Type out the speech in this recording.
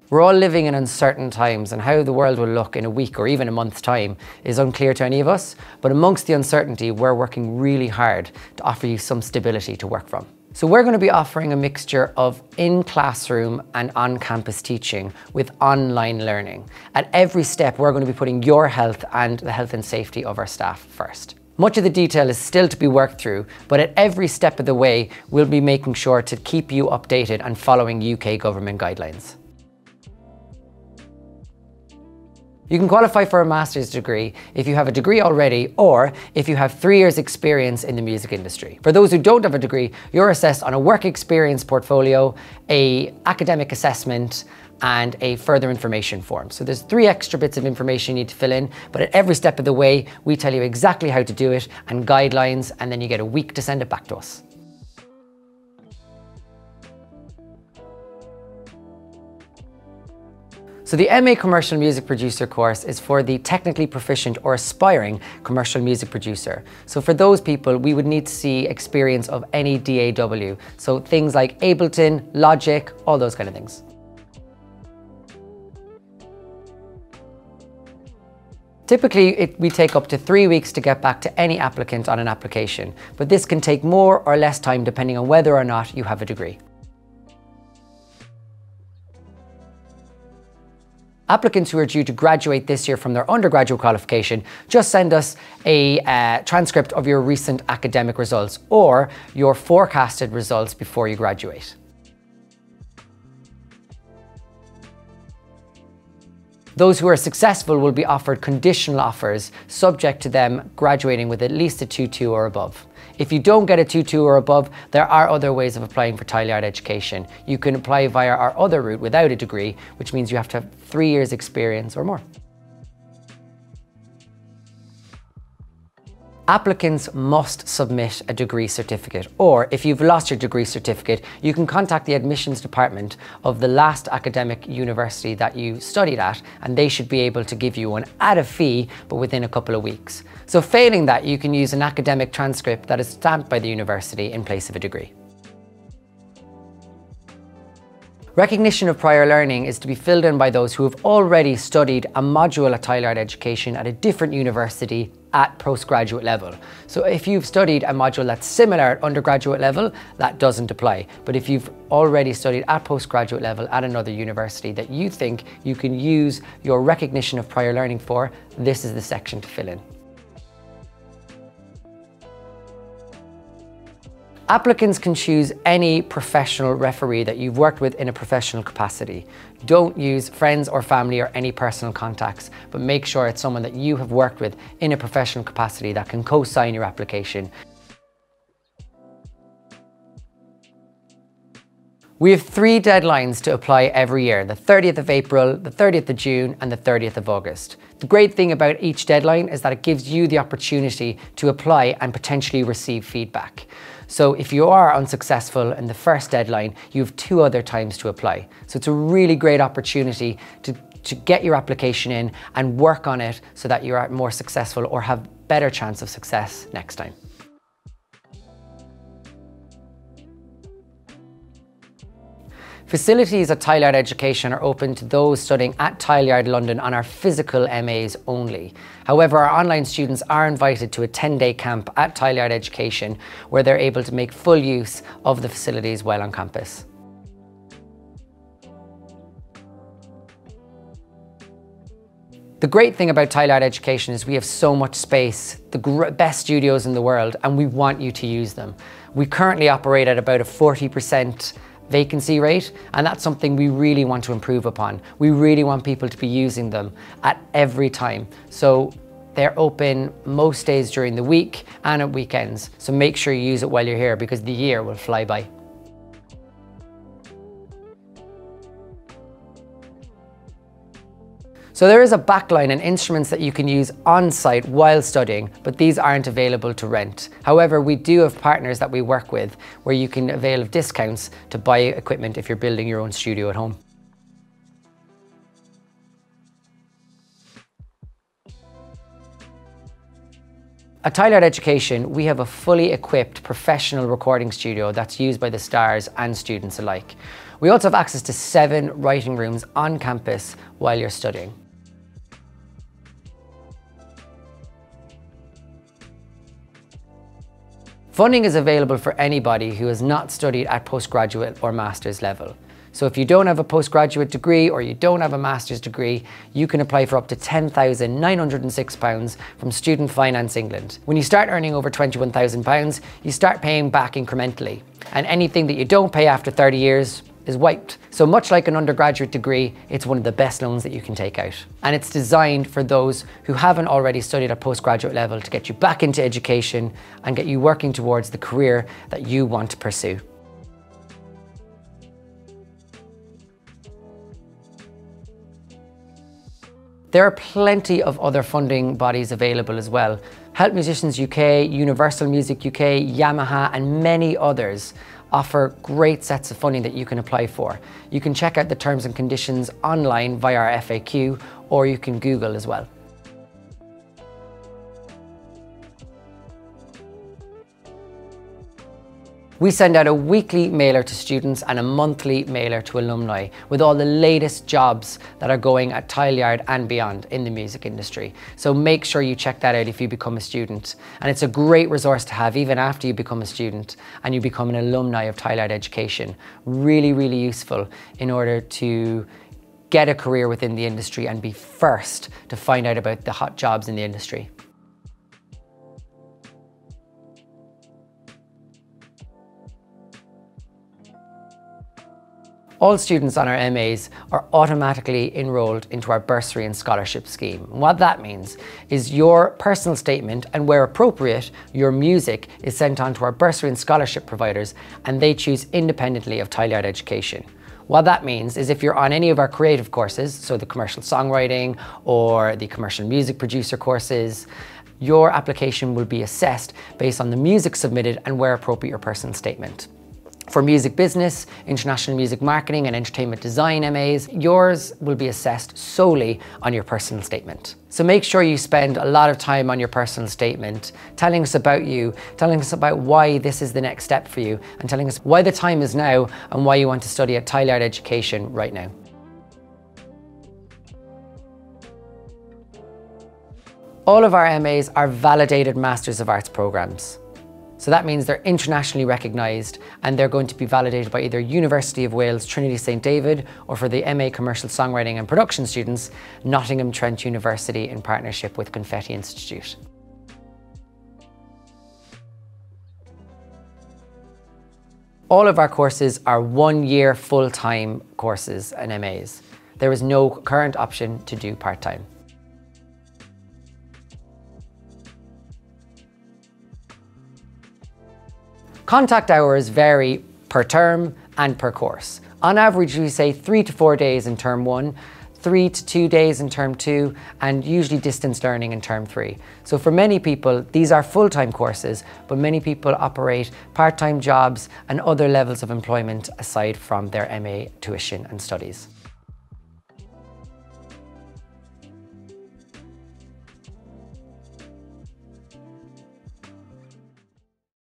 We're all living in uncertain times, and how the world will look in a week or even a month's time is unclear to any of us, but amongst the uncertainty, we're working really hard to offer you some stability to work from. So we're going to be offering a mixture of in-classroom and on-campus teaching with online learning. At every step, we're going to be putting your health and the health and safety of our staff first. Much of the detail is still to be worked through, but at every step of the way, we'll be making sure to keep you updated and following UK government guidelines. You can qualify for a master's degree if you have a degree already or if you have 3 years experience in the music industry. For those who don't have a degree, you're assessed on a work experience portfolio, a academic assessment, and a further information form. So there's 3 extra bits of information you need to fill in, but at every step of the way, we tell you exactly how to do it and guidelines, and then you get a week to send it back to us. So the MA Commercial Music Producer course is for the technically proficient or aspiring commercial music producer. So for those people, we would need to see experience of any DAW. So things like Ableton, Logic, all those kind of things. Typically, we take up to 3 weeks to get back to any applicant on an application, but this can take more or less time depending on whether or not you have a degree. Applicants who are due to graduate this year from their undergraduate qualification, just send us a transcript of your recent academic results or your forecasted results before you graduate. Those who are successful will be offered conditional offers subject to them graduating with at least a 2.2 or above. If you don't get a 2.2 or above, there are other ways of applying for Tileyard education. You can apply via our other route without a degree, which means you have to have 3 years experience or more. Applicants must submit a degree certificate, or if you've lost your degree certificate, you can contact the admissions department of the last academic university that you studied at, and they should be able to give you one at a fee, but within a couple of weeks. So failing that, you can use an academic transcript that is stamped by the university in place of a degree. Recognition of prior learning is to be filled in by those who have already studied a module at Tileyard Education at a different university at postgraduate level. So if you've studied a module that's similar at undergraduate level, that doesn't apply. But if you've already studied at postgraduate level at another university that you think you can use your recognition of prior learning for, this is the section to fill in. Applicants can choose any professional referee that you've worked with in a professional capacity. Don't use friends or family or any personal contacts, but make sure it's someone that you have worked with in a professional capacity that can co-sign your application. We have 3 deadlines to apply every year: the 30th of April, the 30th of June, and the 30th of August. The great thing about each deadline is that it gives you the opportunity to apply and potentially receive feedback. So if you are unsuccessful in the first deadline, you have 2 other times to apply. So it's a really great opportunity to get your application in and work on it so that you are more successful or have better chance of success next time. Facilities at Tileyard Education are open to those studying at Tileyard London on our physical MAs only. However, our online students are invited to a 10-day camp at Tileyard Education where they're able to make full use of the facilities while on campus. The great thing about Tileyard Education is we have so much space, the best studios in the world, and we want you to use them. We currently operate at about a 40% vacancy rate, and that's something we really want to improve upon. We really want people to be using them at every time. So they're open most days during the week and at weekends. So make sure you use it while you're here because the year will fly by. So there is a backline and instruments that you can use on site while studying, but these aren't available to rent. However, we do have partners that we work with where you can avail of discounts to buy equipment if you're building your own studio at home. At Tileyard Education, we have a fully equipped professional recording studio that's used by the stars and students alike. We also have access to 7 writing rooms on campus while you're studying. Funding is available for anybody who has not studied at postgraduate or master's level. So if you don't have a postgraduate degree or you don't have a master's degree, you can apply for up to £10,906 from Student Finance England. When you start earning over £21,000, you start paying back incrementally. And anything that you don't pay after 30 years is wiped. So much like an undergraduate degree, it's one of the best loans that you can take out. And it's designed for those who haven't already studied at postgraduate level to get you back into education and get you working towards the career that you want to pursue. There are plenty of other funding bodies available as well. Help Musicians UK, Universal Music UK, Yamaha and many others offer great sets of funding that you can apply for. You can check out the terms and conditions online via our FAQ, or you can Google as well. We send out a weekly mailer to students and a monthly mailer to alumni with all the latest jobs that are going at Tileyard and beyond in the music industry. So make sure you check that out if you become a student. And it's a great resource to have even after you become a student and you become an alumni of Tileyard Education. Really, really useful in order to get a career within the industry and be first to find out about the hot jobs in the industry. All students on our MAs are automatically enrolled into our bursary and scholarship scheme. What that means is your personal statement and, where appropriate, your music is sent on to our bursary and scholarship providers, and they choose independently of Tileyard Education. What that means is if you're on any of our creative courses, so the commercial songwriting or the commercial music producer courses, your application will be assessed based on the music submitted and, where appropriate, your personal statement. For music business, international music marketing and entertainment design MAs, yours will be assessed solely on your personal statement. So make sure you spend a lot of time on your personal statement, telling us about you, telling us about why this is the next step for you, and telling us why the time is now and why you want to study at Tileyard Education right now. All of our MAs are validated Masters of Arts programs. So that means they're internationally recognised and they're going to be validated by either University of Wales, Trinity St David, or for the MA Commercial Songwriting and Production students, Nottingham Trent University in partnership with Confetti Institute. All of our courses are 1-year full-time courses and MAs. There is no current option to do part-time. Contact hours vary per term and per course. On average, we say 3 to 4 days in term 1, 3 to 2 days in term 2, and usually distance learning in term 3. So for many people, these are full-time courses, but many people operate part-time jobs and other levels of employment aside from their MA tuition and studies.